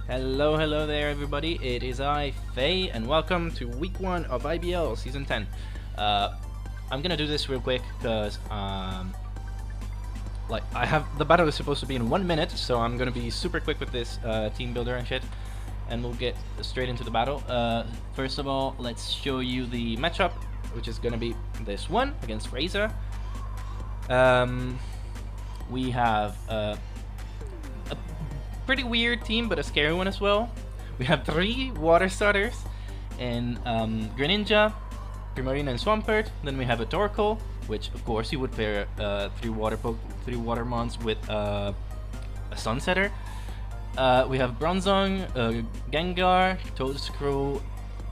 Hello there everybody, it is I, Faye, and welcome to week 1 of IBL Season 10. I'm gonna do this real quick, because, the battle is supposed to be in 1 minute, so I'm gonna be super quick with this team builder and shit, and we'll get straight into the battle. First of all, let's show you the matchup, which is gonna be this one, against Razor. We have, pretty weird team, but a scary one as well. We have 3 water starters in Greninja, Primarina, and Swampert. Then we have a Torkoal, which of course you would pair 3 water mons with a Sunsetter. We have Bronzong, Gengar, Toadscrew,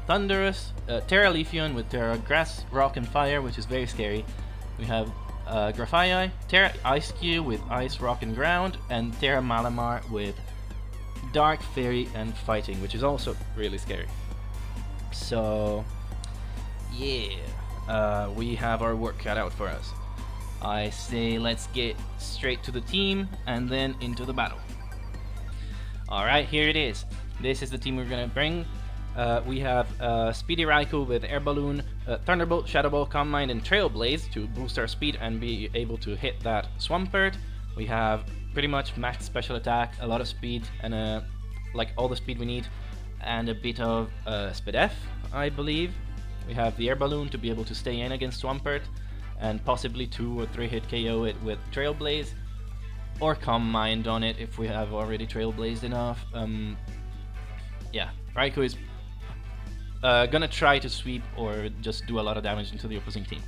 Thundurus, TERA Leafeon with TERA Grass, Rock, and Fire, which is very scary. We have Grafaiai, TERA Ice-Q with Ice, Rock, and Ground, and TERA Malamar with Dark, Fairy, and Fighting, which is also really scary. So, yeah, we have our work cut out for us. I say let's get straight to the team and then into the battle. Alright, here it is. This is the team we're gonna bring. We have Speedy Raikou with Air Balloon, Thunderbolt, Shadow Ball, Calm Mind, and Trail Blaze to boost our speed and be able to hit that Swampert. We have pretty much max special attack, a lot of speed, and like all the speed we need, and a bit of Speed F, I believe. We have the Air Balloon to be able to stay in against Swampert, and possibly 2 or 3 hit KO it with Trail Blaze, or Calm Mind on it if we have already Trail Blazed enough. Yeah, Raikou is gonna try to sweep or just do a lot of damage into the opposing team.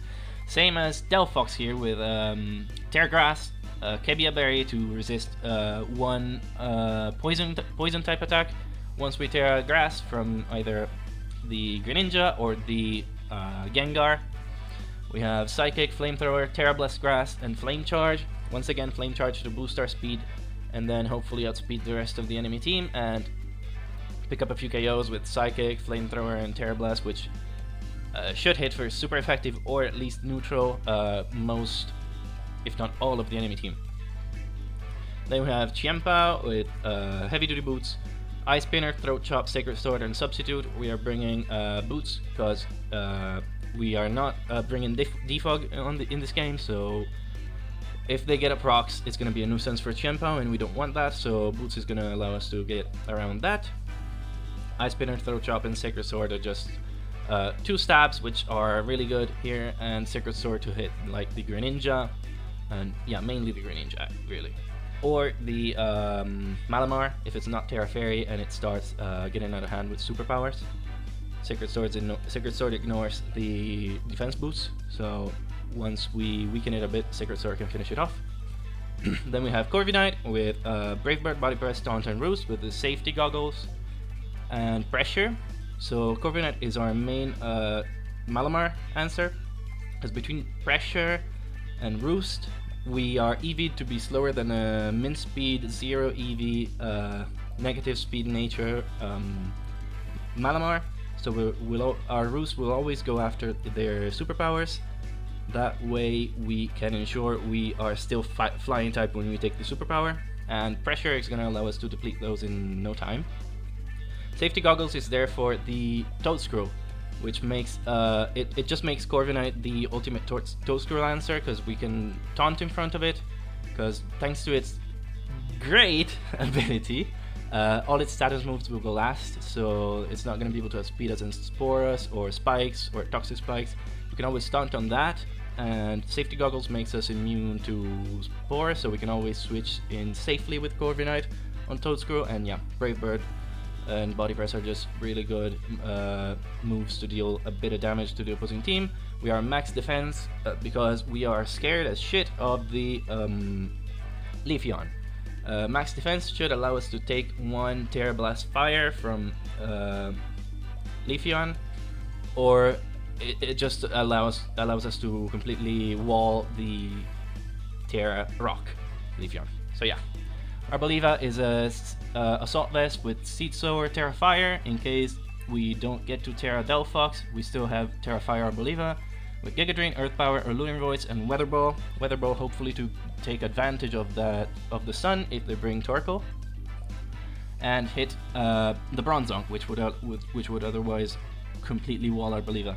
Same as Delphox here with Tear Grass, Kebia Berry to resist one poison type attack once we tear grass from either the Greninja or the Gengar. We have Psychic, Flamethrower, Terra Blast Grass, and Flame Charge. Once again, Flame Charge to boost our speed and then hopefully outspeed the rest of the enemy team and pick up a few KOs with Psychic, Flamethrower, and Terra Blast, which should hit for super effective or at least neutral most, if not all, of the enemy team. Then we have Chiempa with Heavy Duty Boots, Ice Spinner, Throat Chop, Sacred Sword, and Substitute. We are bringing Boots because we are not bringing Defog in this game, so if they get up rocks, it's going to be a nuisance for Chiempa, and we don't want that, so Boots is going to allow us to get around that. Ice Spinner, Throat Chop, and Sacred Sword are just 2 stabs, which are really good here, and Sacred Sword to hit like the Greninja, and yeah, mainly the Greninja, really. Or the Malamar, if it's not Terra Fairy and it starts getting out of hand with superpowers. Sacred Sword ignores the defense boost, so once we weaken it a bit, Sacred Sword can finish it off. Then we have Corviknight with Brave Bird, Body Press, Taunt, and Roost with the safety goggles and Pressure. So Corviknight is our main Malamar answer, because between Pressure and Roost, we are EV'd to be slower than a min speed, 0 EV, negative speed nature Malamar. So our Roost will always go after their superpowers. That way we can ensure we are still flying type when we take the superpower, and Pressure is going to allow us to deplete those in no time. Safety Goggles is there for the Toadscrew, which makes it just makes Corviknight the ultimate Toadscrew answer, because we can taunt in front of it, because thanks to its great ability, all its status moves will go last, so it's not going to be able to outspeed us in Sporus or Spikes or Toxic Spikes. We can always taunt on that, and Safety Goggles makes us immune to Spore, so we can always switch in safely with Corviknight on Toadscrew, and yeah, Brave Bird and Body Press are just really good moves to deal a bit of damage to the opposing team. We are max defense because we are scared as shit of the Leafeon. Max defense should allow us to take 1 Terra Blast Fire from Leafeon, or it just allows us to completely wall the Terra Rock Leafeon. So yeah. Arboliva is a Assault Vest with Seed Sower, Terra Fire. In case we don't get to Terra Delphox, we still have Terra Fire Arboliva with Giga Drain, Earth Power, Alluring Voice, and Weather Ball. Weather Ball hopefully to take advantage of the sun if they bring Torkoal. and hit the Bronzong, which would otherwise completely wall our Believer.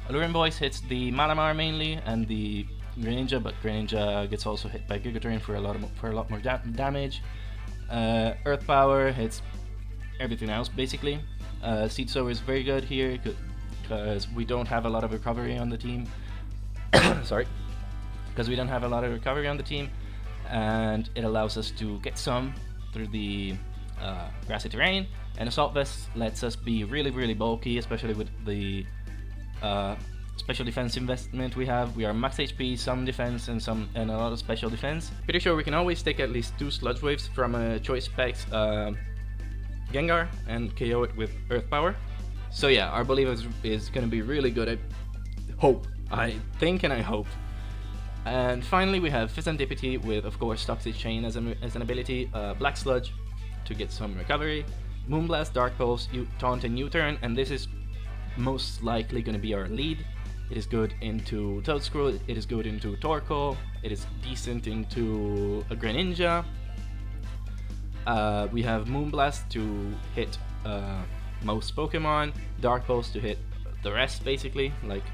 Alluring Voice hits the Malamar mainly and the Greninja, but Greninja gets also hit by Giga Drain for a lot more damage. Earth Power hits everything else basically. Seed Sower is very good here because we don't have a lot of recovery on the team. Sorry, because we don't have a lot of recovery on the team, and it allows us to get some through the grassy terrain. And Assault Vest lets us be really bulky, especially with the special defense investment we have. We are max HP, some defense, and a lot of special defense. Pretty sure we can always take at least 2 Sludge Waves from a Choice Specs Gengar and KO it with Earth Power. So yeah, our Believer is going to be really good. I think and I hope. And finally we have Serendipity with, of course, Toxic Chain as an ability, Black Sludge to get some recovery, Moonblast, Dark Pulse, Taunt, and U-Turn, and this is most likely going to be our lead. It is good into Toedscruel, it is good into Torkoal, it is decent into a Greninja. We have Moonblast to hit most Pokemon, Dark Pulse to hit the rest basically, like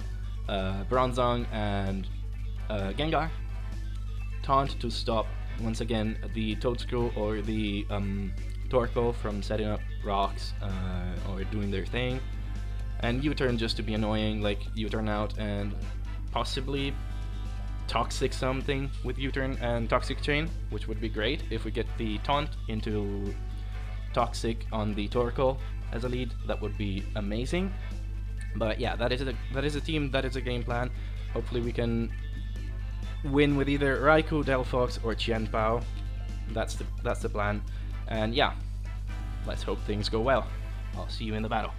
Bronzong and Gengar. Taunt to stop, once again, the Toedscruel or the Torkoal from setting up rocks or doing their thing. And U-Turn just to be annoying, like U-Turn out and possibly Toxic something with U-Turn and Toxic Chain, which would be great if we get the Taunt into Toxic on the Torkoal as a lead. That would be amazing. But yeah, that is a team, that is a game plan. Hopefully we can win with either Raikou, Delphox, or Qianbao. That's the plan. And yeah, let's hope things go well. I'll see you in the battle.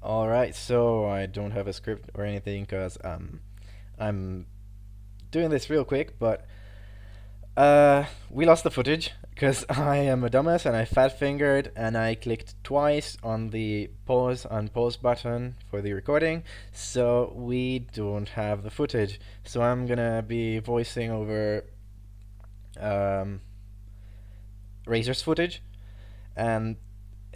Alright, so I don't have a script or anything because I'm doing this real quick, but we lost the footage because I am a dumbass and I fat fingered and I clicked twice on the pause button for the recording, so we don't have the footage. So I'm gonna be voicing over Razor's footage, and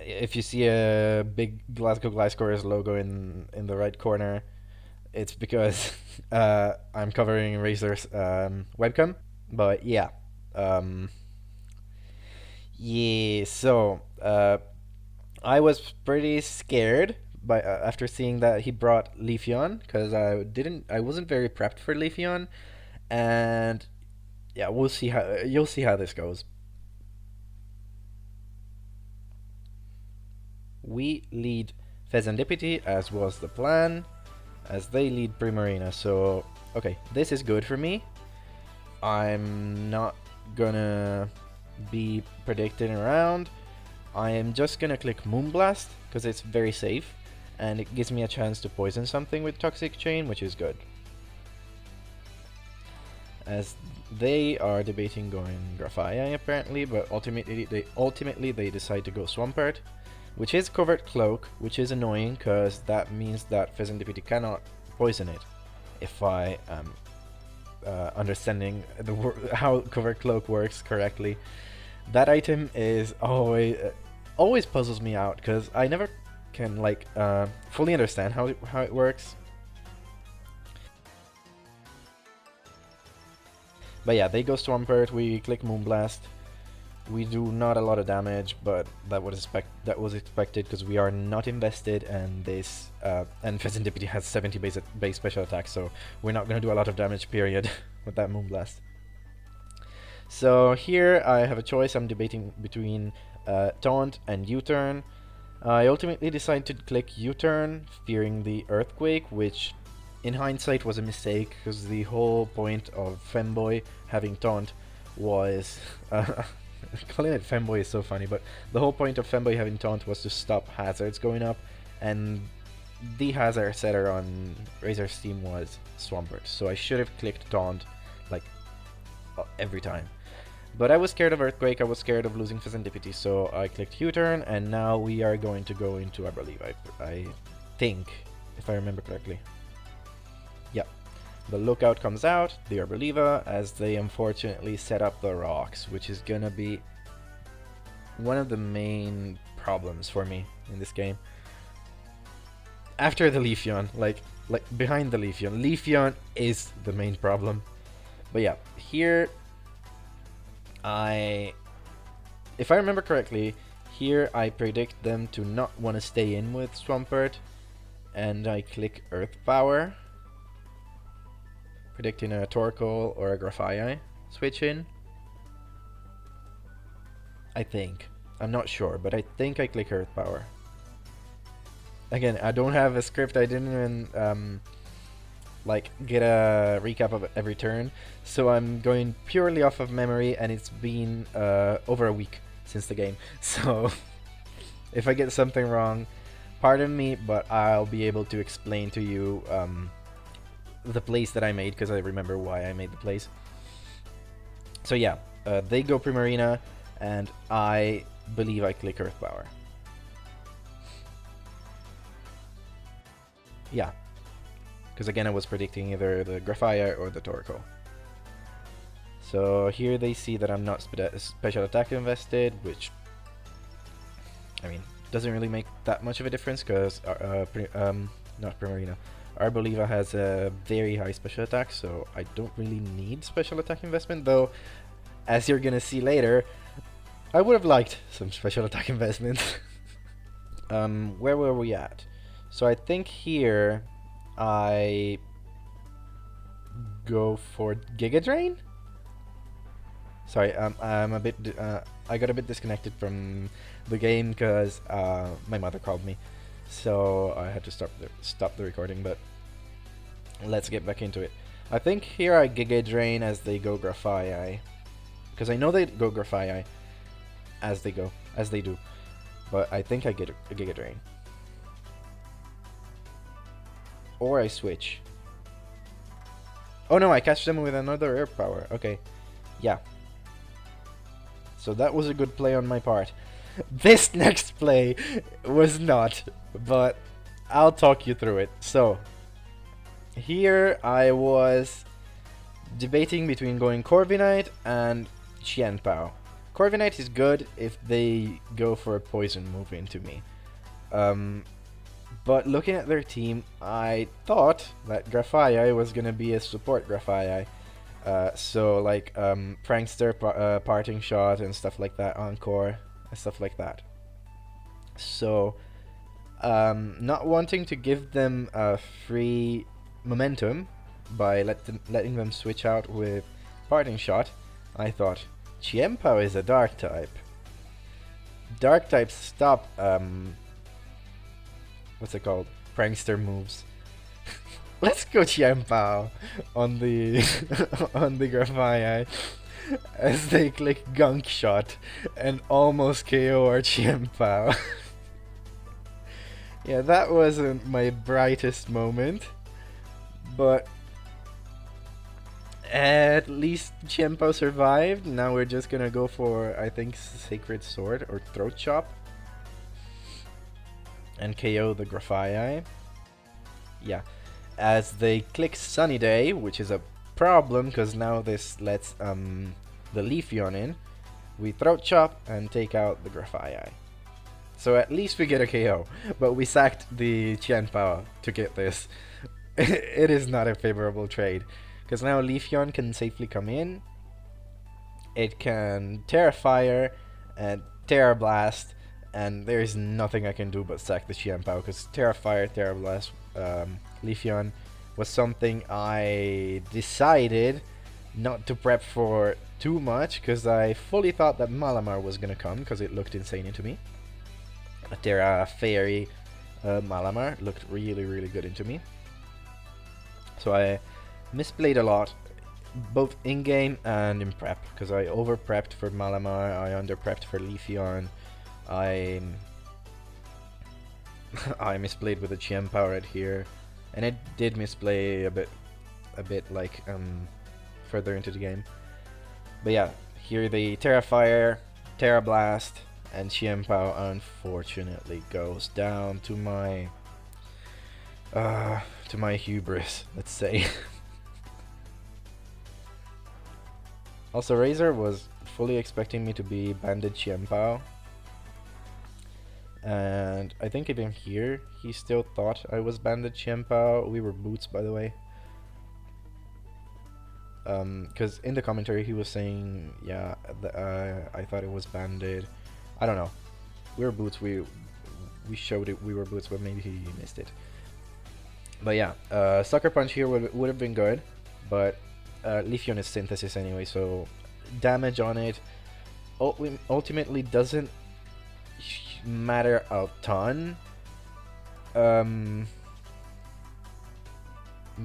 if you see a big Glasgow Gliscores logo in the right corner, it's because I'm covering Razor's webcam. But yeah, so I was pretty scared by after seeing that he brought Leafeon, because I wasn't very prepped for Leafeon, and yeah, you'll see how this goes. We lead Serendipity, as was the plan, as they lead Primarina. So, okay, this is good for me. I'm not gonna be predicting around. I am just gonna click Moonblast, because it's very safe, and it gives me a chance to poison something with Toxic Chain, which is good. As they are debating going Grafaiai apparently, but ultimately they decide to go Swampert, which is Covert Cloak, which is annoying because that means that Serendipity cannot poison it. If I am understanding how Covert Cloak works correctly, that item is always puzzles me out because I never can fully understand how it works. But yeah, they go Swampert, we click Moonblast. We do not a lot of damage, but that was expected because we are not invested, and and Serendipity has 70 base special attack, so we're not going to do a lot of damage, period, with that Moonblast. So here I have a choice. I'm debating between Taunt and U-Turn. I ultimately decided to click U-Turn, fearing the Earthquake, which in hindsight was a mistake, because the whole point of Femboy having Taunt was... calling it Femboy is so funny, but the whole point of Femboy having Taunt was to stop hazards going up, and the hazard setter on Razor's team was Swampert, so I should have clicked Taunt every time. But I was scared of Earthquake, I was scared of losing Serendipity, so I clicked U-Turn, and now we are going to go into Aberleaf, I think, if I remember correctly. Yeah. The Lookout comes out, the Arboliva, as they unfortunately set up the rocks, which is gonna be one of the main problems for me in this game. After the Leafeon, like behind the Leafeon. Leafeon is the main problem. But yeah, here if I remember correctly, here I predict them to not want to stay in with Swampert, and I click Earth Power, predicting a Torkoal or a Grafaiai switch in. I think. I'm not sure, but I think I click Earth Power. Again, I don't have a script. I didn't even like get a recap of every turn, so I'm going purely off of memory, and it's been over a week since the game. So if I get something wrong, pardon me, but I'll be able to explain to you the plays that I made, because I remember why I made the plays. So yeah, they go Primarina, and I believe I click Earth Power. Yeah, because again I was predicting either the Grafaiai or the Torkoal. So here they see that I'm not special attack invested, which, I mean, doesn't really make that much of a difference, because not Primarina, Arboliva has a very high special attack, so I don't really need special attack investment, though as you're gonna see later, I would have liked some special attack investment. Where were we at? So I think here I go for Giga Drain? Sorry, I'm a bit I got a bit disconnected from the game because my mother called me, so I had to stop the recording. But let's get back into it. I think here I Giga Drain as they go Grafaiai, because I know they go Grafaiai as they do, but I think I get a Giga Drain, or I switch. Oh no, I catch them with another Air Power. Okay, yeah. So that was a good play on my part. This next play was not, but I'll talk you through it. So here I was debating between going Corviknight and Qianpao. Corviknight is good if they go for a poison move into me. But looking at their team, I thought that Grafaiai was gonna be a support Grafaiai. So like Prankster, Parting Shot, and stuff like that, Encore, and stuff like that. So not wanting to give them free momentum by letting them switch out with Parting Shot, I thought Qianpao is a Dark type. Dark types stop what's it called? Prankster moves. Let's go Qianpao on the on the Grafaiai as they click Gunk Shot and almost KO our Qianpao. Yeah, that wasn't my brightest moment, but at least Qianpao survived. Now we're just gonna go for, I think, Sacred Sword or Throat Chop and KO the Grafaiai. Yeah. As they click Sunny Day, which is a problem because now this lets the Leafeon in, we Throat Chop and take out the Grafaiai. So at least we get a KO, but we sacked the Qianpao to get this. It is not a favorable trade, because now Leafeon can safely come in, it can TERA Fire and TERA Blast, and there is nothing I can do but sack the Qianpao, because TERA Fire, TERA Blast, Leafeon was something I decided not to prep for too much, because I fully thought that Malamar was gonna come, because it looked insane into me. A Terra Fairy Malamar looked really, really good into me. So I misplayed a lot, both in-game and in prep, because I over-prepped for Malamar, I under-prepped for Leafeon, I misplayed with a Qianpao right here, and it did misplay a bit like further into the game. But yeah, here the Terra Fire, Terra Blast, and Qianpao unfortunately goes down to my hubris, let's say. Also, Razor was fully expecting me to be Banded Qianpao, And I think even here, he still thought I was Banded Chiempa. We were Boots, by the way. Because in the commentary he was saying, yeah, I thought it was Banded. I don't know. We were Boots. We showed it. We were Boots, but maybe he missed it. But yeah, Sucker Punch here would have been good, but Leafeon is Synthesis anyway, so damage on it ultimately doesn't matter a ton.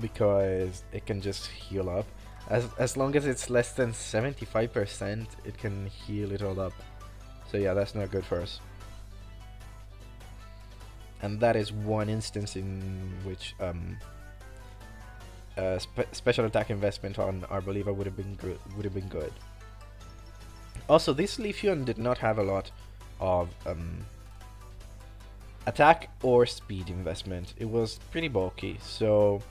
Because it can just heal up. As long as it's less than 75%, it can heal it all up. So yeah, that's not good for us. And that is one instance in which special attack investment on Arboliva would have been good. Also, this Leafeon did not have a lot of attack or speed investment. It was pretty bulky, so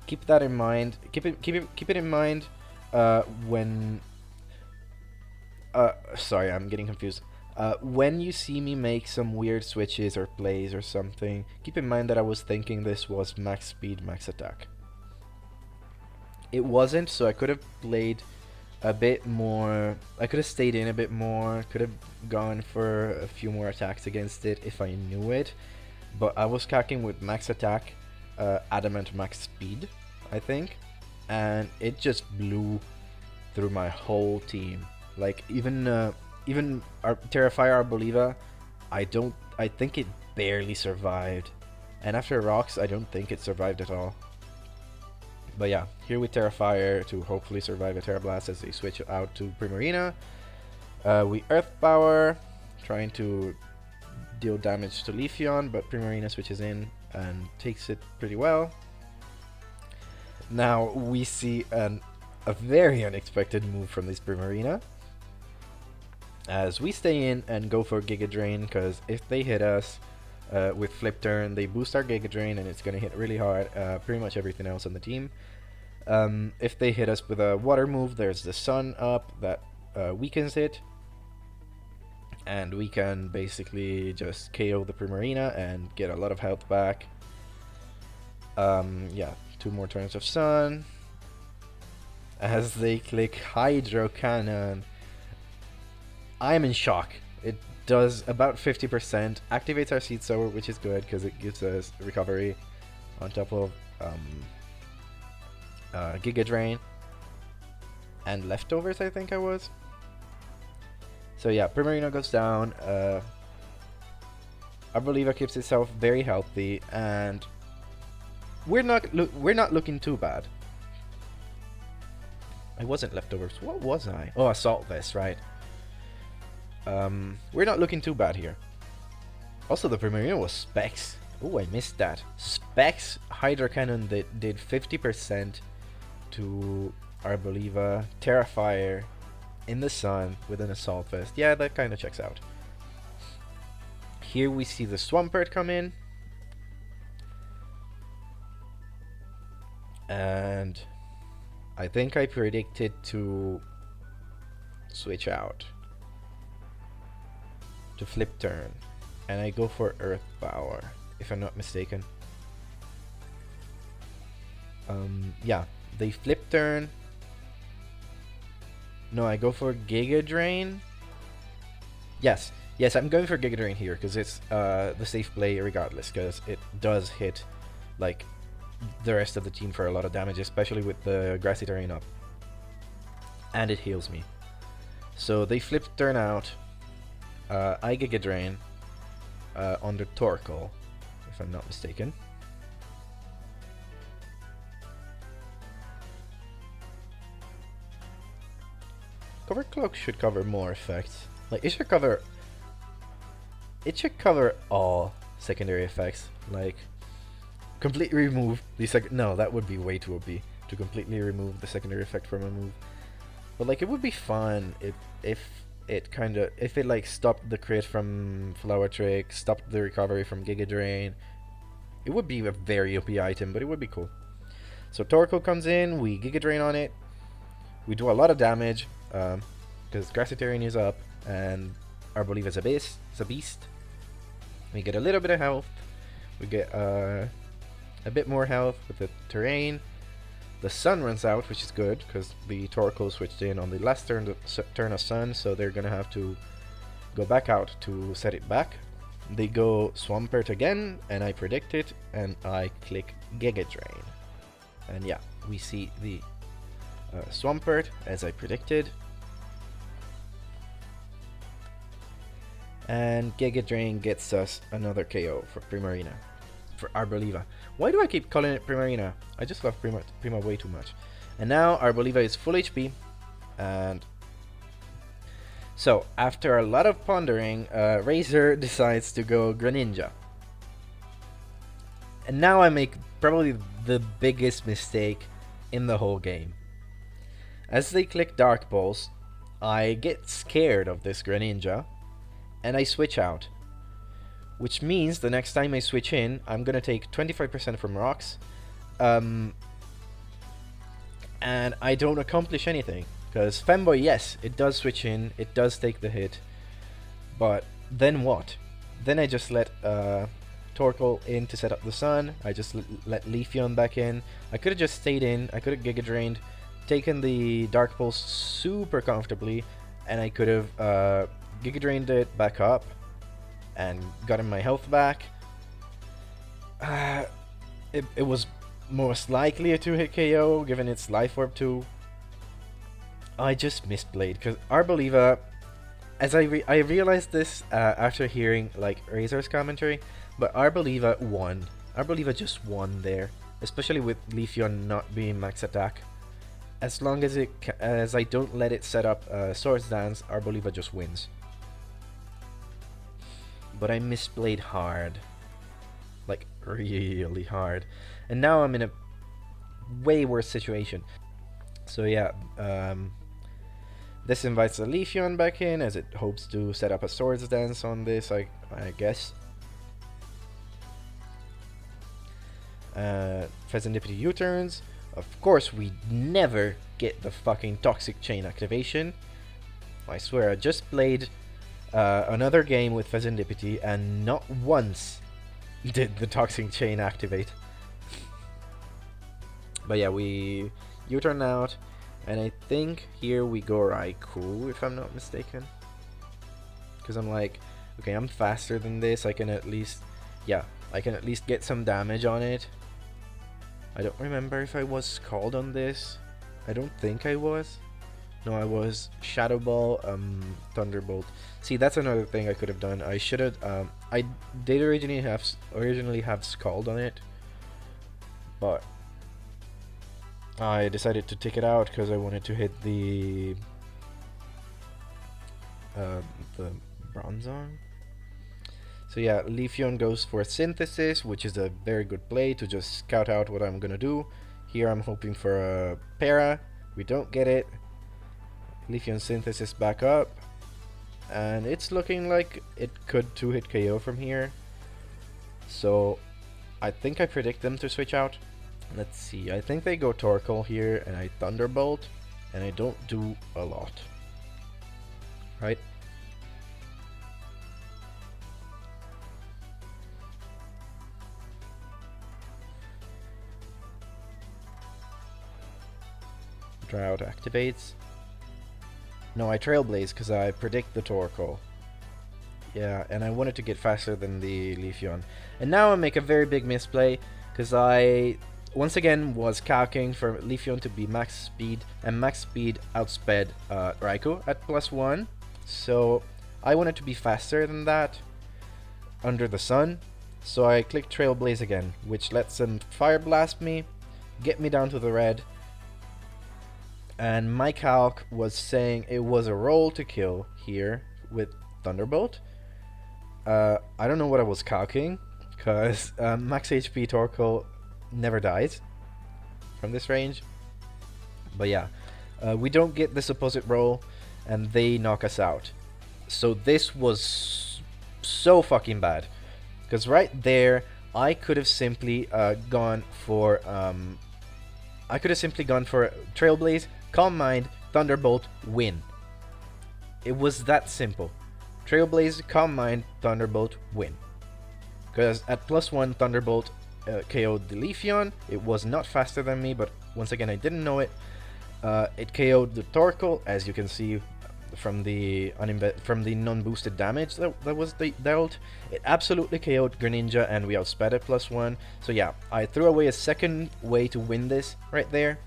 keep that in mind. Keep it in mind when. Sorry, I'm getting confused. When you see me make some weird switches or plays or something, keep in mind that I was thinking this was max speed, max attack. It wasn't, so I could have played a bit more. I could have stayed in a bit more, could have gone for a few more attacks against it if I knew it, but I was cacking with max attack, adamant max speed, I think, and it just blew through my whole team. Like even our TERA Arboliva, I think it barely survived, and after Rocks I don't think it survived at all. But yeah, here with TERA Fire to hopefully survive a Terra Blast as they switch out to Primarina. We Earth Power, trying to deal damage to Leafeon, but Primarina switches in and takes it pretty well. Now we see a very unexpected move from this Primarina, as we stay in and go for Giga Drain, because if they hit us with Flip Turn, they boost our Giga Drain and it's going to hit really hard pretty much everything else on the team. If they hit us with a water move, there's the Sun up that weakens it, and we can basically just KO the Primarina and get a lot of health back. Yeah, 2 more turns of Sun as they click Hydro Cannon. I'm in shock. It does about 50%, activates our Seed Sower, which is good because it gives us recovery on top of Giga Drain and leftovers, I think I was. So yeah, Primarina goes down. Arboliva keeps itself very healthy, and we're not looking too bad. I wasn't leftovers. What was I? Oh, Assault Vest, right? We're not looking too bad here. Also, the Primarina was Specs. Oh, I missed that. Specs Hydro Cannon did 50% to Arboliva. TERA Fire in the Sun with an Assault Vest. Yeah, that kind of checks out. Here we see the Swampert come in. And I think I predicted to switch out to Flip Turn, and I go for Earth Power, if I'm not mistaken. Yeah, they Flip Turn. No, I go for Giga Drain. Yes, I'm going for Giga Drain here because it's the safe play regardless, because it does hit like the rest of the team for a lot of damage, especially with the Grassy Terrain up, and it heals me. So they Flip Turn out. I Giga Drain on the Torkoal, if I'm not mistaken. Cover Cloak should cover more effects. Like it should cover all secondary effects. Like completely remove the no, that would be way too OP to completely remove the secondary effect from a move. But like it would be fun if it like stopped the crit from Flower Trick, stopped the recovery from Giga Drain. It would be a very OP item, but it would be cool. So Torkoal comes in, we Giga Drain on it, we do a lot of damage because Grassy Terrain is up and Arboliva is a beast. We get a little bit of health. We get a bit more health with the terrain. The sun runs out, which is good, because the Torkoal switched in on the last turn of sun, so they're gonna have to go back out to set it back. They go Swampert again, and I predict it, and I click Giga Drain. And yeah, we see the Swampert, as I predicted. And Giga Drain gets us another KO for Primarina. For Arboliva. Why do I keep calling it Primarina? I just love Prima way too much. And now Arboliva is full HP. And so, after a lot of pondering, Razor decides to go Greninja. And now I make probably the biggest mistake in the whole game. As they click Dark Pulse, I get scared of this Greninja, and I switch out. Which means the next time I switch in, I'm gonna take 25% from rocks. And I don't accomplish anything. Because Femboy, yes, it does switch in, it does take the hit. But then what? Then I just let Torkoal in to set up the sun. I just let Leafeon back in. I could have just stayed in, I could have Giga Drained, taken the Dark Pulse super comfortably, and I could have Giga Drained it back up and gotten my health back. It was most likely a 2-hit KO given its Life Orb 2. I just misplayed because Arboliva, as I realized this after hearing like Razor's commentary, but Arboliva won. Arboliva just won there, especially with Leafeon not being max attack. As long as I don't let it set up Swords Dance, Arboliva just wins. But I misplayed hard. Like, really hard. And now I'm in a way worse situation. So yeah, this invites a Leafeon back in, as it hopes to set up a Swords Dance on this, I guess. Pheasantipity U-turns. Of course, we never get the fucking Toxic Chain activation. I swear, I just played another game with Pheasantipity, and not once did the Toxic Chain activate. But yeah, we U-turn out, and I think here we go Raikou, if I'm not mistaken. Because I'm like, okay, I'm faster than this, I can at least, yeah, I can at least get some damage on it. I don't remember if I was called on this. I don't think I was. No, I was Shadow Ball, Thunderbolt. See, that's another thing I could have done. I should have. I did originally have Scald on it, but I decided to take it out because I wanted to hit the Bronzong. So yeah, Leafeon goes for Synthesis, which is a very good play to just scout out what I'm gonna do. Here I'm hoping for a Para. We don't get it. Leafeon Synthesis back up. And it's looking like it could 2-hit KO from here. So I think I predict them to switch out. Let's see, I think they go Torkoal here and I Thunderbolt. And I don't do a lot. Right? Drought activates. No, I Trailblaze because I predict the Torkoal. Yeah, and I wanted to get faster than the Leafeon. And now I make a very big misplay because I once again was calcing for Leafeon to be max speed, and max speed outsped Raikou at +1. So I wanted to be faster than that under the sun. So I click Trailblaze again, which lets him Fire Blast me, get me down to the red. And my calc was saying it was a roll to kill here with Thunderbolt. I don't know what I was calcing, because max HP Torkoal never dies from this range. But yeah, we don't get this opposite roll, and they knock us out. So this was so fucking bad, because right there I could have simply gone for Trailblaze, Calm Mind, Thunderbolt, win. It was that simple. Trailblaze, Calm Mind, Thunderbolt, win. Because at +1, Thunderbolt KO'd the Leafeon. It was not faster than me, but once again, I didn't know it. It KO'd the Torkoal, as you can see from the non-boosted damage that was dealt. It absolutely KO'd Greninja, and we outsped it +1. So yeah, I threw away a second way to win this right there,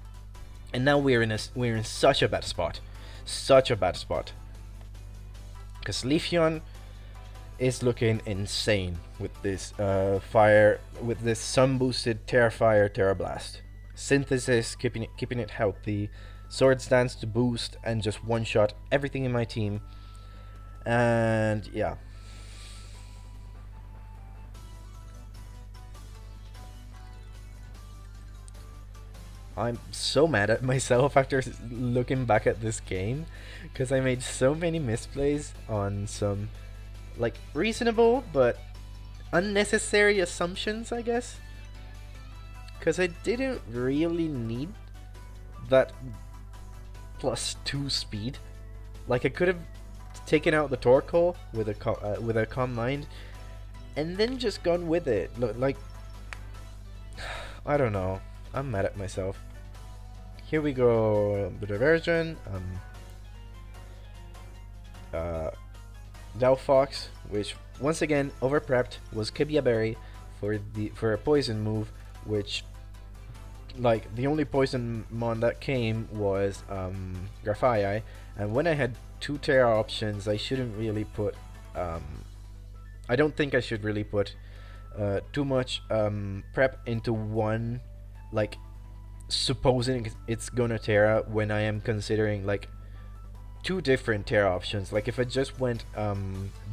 and now we're in such a bad spot, because Leafeon is looking insane with this sun boosted Terra Blast. Synthesis, keeping it healthy, Swords Dance to boost and just one shot everything in my team. And yeah. I'm so mad at myself after looking back at this game, because I made so many misplays on some like reasonable but unnecessary assumptions, I guess. Because I didn't really need that +2 speed. Like, I could have taken out the Torkoal with a Calm Mind and then just gone with it. Like, I don't know. I'm mad at myself. Here we go, the diversion. Delphox, which once again overprepped, was Kibia Berry for a poison move, which, like, the only poison mon that came was Grafaiai, and when I had 2 Terra options, I shouldn't really put I don't think I should really put too much prep into one, like, supposing it's gonna Terra, when I am considering like 2 different Terra options. Like, if I just went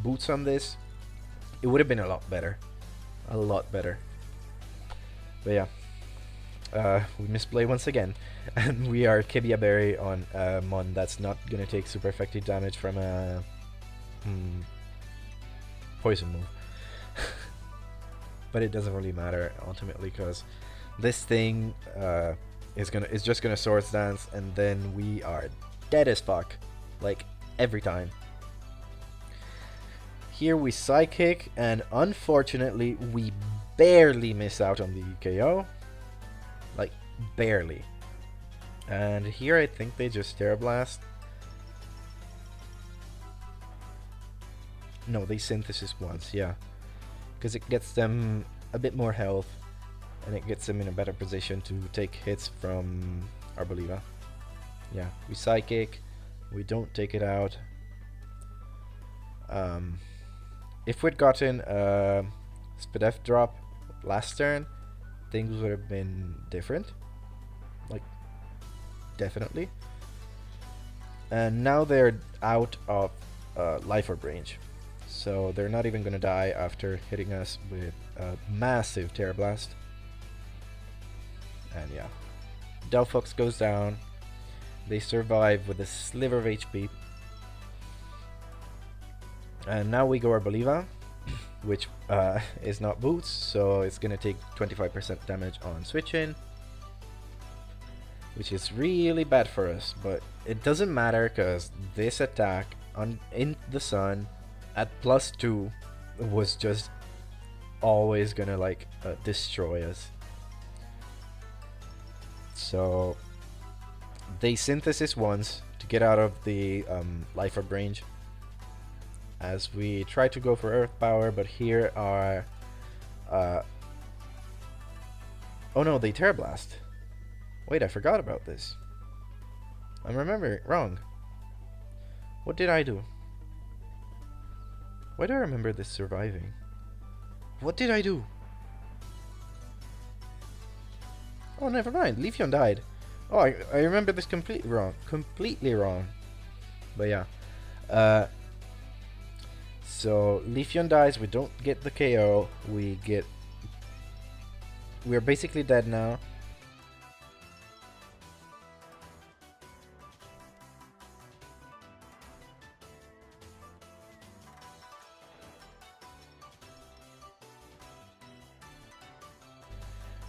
boots on this, it would have been a lot better. But yeah, we misplay once again, and we are Kibia Berry on Mon that's not gonna take super effective damage from a poison move. But it doesn't really matter ultimately, because this thing is just gonna Swords Dance, and then we are dead as fuck, like every time. Here we Psychic, and unfortunately we barely miss out on the KO. Like, barely. And here I think they just Terra Blast. No, they Synthesis once, yeah. Because it gets them a bit more health, and it gets them in a better position to take hits from Arboliva. Yeah, we Psychic, we don't take it out. If we'd gotten a Spadef drop last turn, things would have been different. Like, definitely. And now they're out of Life Orb range, so they're not even gonna die after hitting us with a massive Terra Blast. And yeah, Delphox goes down. They survive with a sliver of HP. And now we go Arboliva, which is not boots, so it's gonna take 25% damage on switch-in, which is really bad for us, but it doesn't matter, because this attack in the sun at +2 was just always gonna, like, destroy us. So they Synthesis once to get out of the Life Orb range, as we try to go for Earth Power, but here are oh no, they Terra Blast. Wait, I forgot about this. I'm remembering wrong. What did I do? Why do I remember this surviving? What did I do? Oh, never mind. Leafeon died. Oh, I remember this completely wrong. Completely wrong. But yeah. So Leafeon dies. We don't get the KO. We're basically dead now.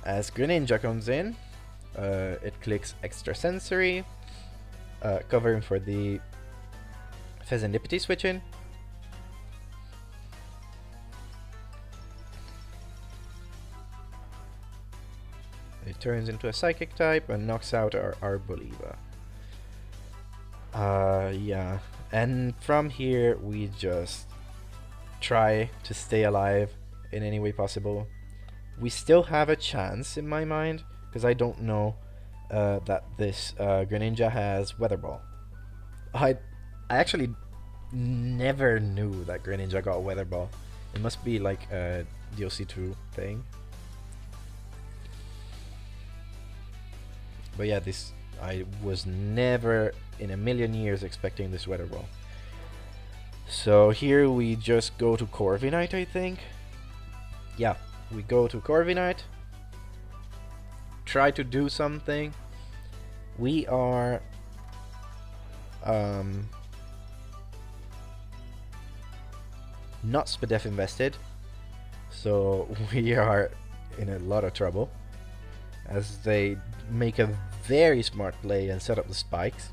As Greninja comes in, it clicks Extrasensory, covering for the Pheasantipity switch-in. it turns into a Psychic type and knocks out our Arboliva. Yeah. And from here, we just try to stay alive in any way possible. We still have a chance in my mind, because I don't know that this Greninja has Weather Ball. I actually never knew that Greninja got Weather Ball. It must be like a DLC2 thing. But yeah, this I was never in a million years expecting this Weather Ball. So here we just go to Corviknight, I think. Yeah, we go to Corviknight. Try to do something. We are not SPDEF invested, so we are in a lot of trouble as they make a very smart play and set up the spikes,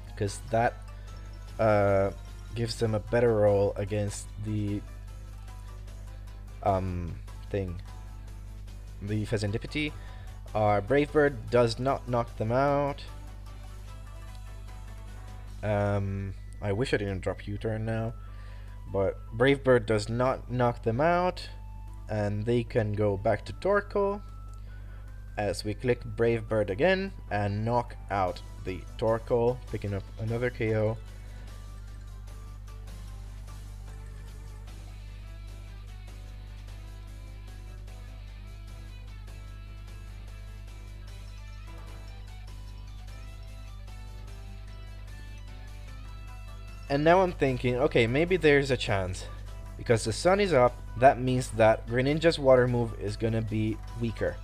because that gives them a better roll against the thing, the Pheasantipity. Our Brave Bird does not knock them out. I wish I didn't drop U-turn now, but Brave Bird does not knock them out, and they can go back to Torkoal as we click Brave Bird again and knock out the Torkoal, picking up another KO. And now I'm thinking, okay, maybe there's a chance. Because the sun is up, that means that Greninja's water move is gonna be weaker.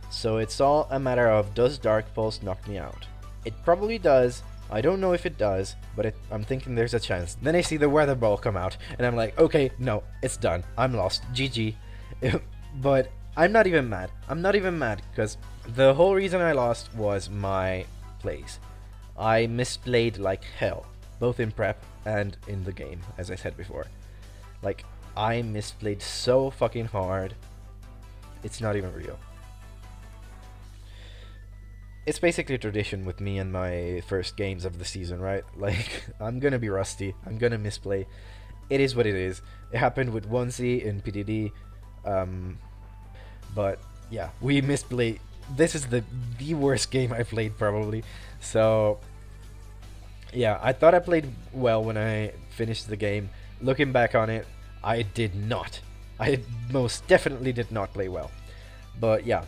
So it's all a matter of, does Dark Pulse knock me out? It probably does. I don't know if it does, but I'm thinking there's a chance. Then I see the Weather Ball come out, and I'm like, okay, no, it's done. I'm lost. GG. But I'm not even mad. I'm not even mad, because the whole reason I lost was my plays. I misplayed like hell, both in prep and in the game, as I said before. Like, I misplayed so fucking hard. It's not even real. It's basically a tradition with me and my first games of the season, right? Like, I'm gonna be rusty. I'm gonna misplay. It is what it is. It happened with 1C in PDD. But yeah, we misplay. This is the worst game I played probably. So yeah, I thought I played well when I finished the game. Looking back on it, I did not. I most definitely did not play well. But yeah,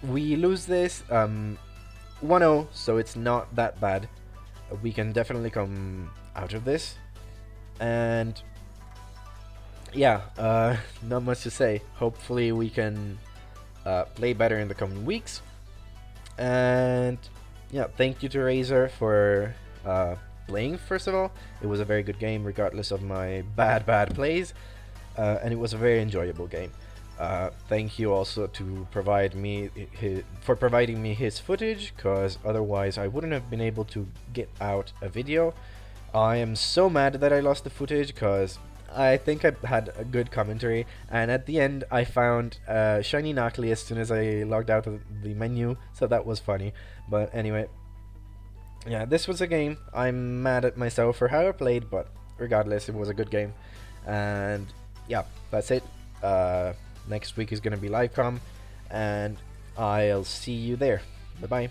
we lose this 1-0, so it's not that bad. We can definitely come out of this. And yeah, not much to say. Hopefully we can play better in the coming weeks. And yeah, thank you to Razor for playing, first of all. It was a very good game regardless of my bad plays, and it was a very enjoyable game. Thank you also to providing me his footage, because otherwise I wouldn't have been able to get out a video. I am so mad that I lost the footage, because I think I had a good commentary, and at the end I found Shiny Knockley as soon as I logged out of the menu, so that was funny. But anyway, yeah, this was a game. I'm mad at myself for how I played, but regardless, it was a good game. And yeah, that's it. Next week is going to be live comm, and I'll see you there. Bye bye.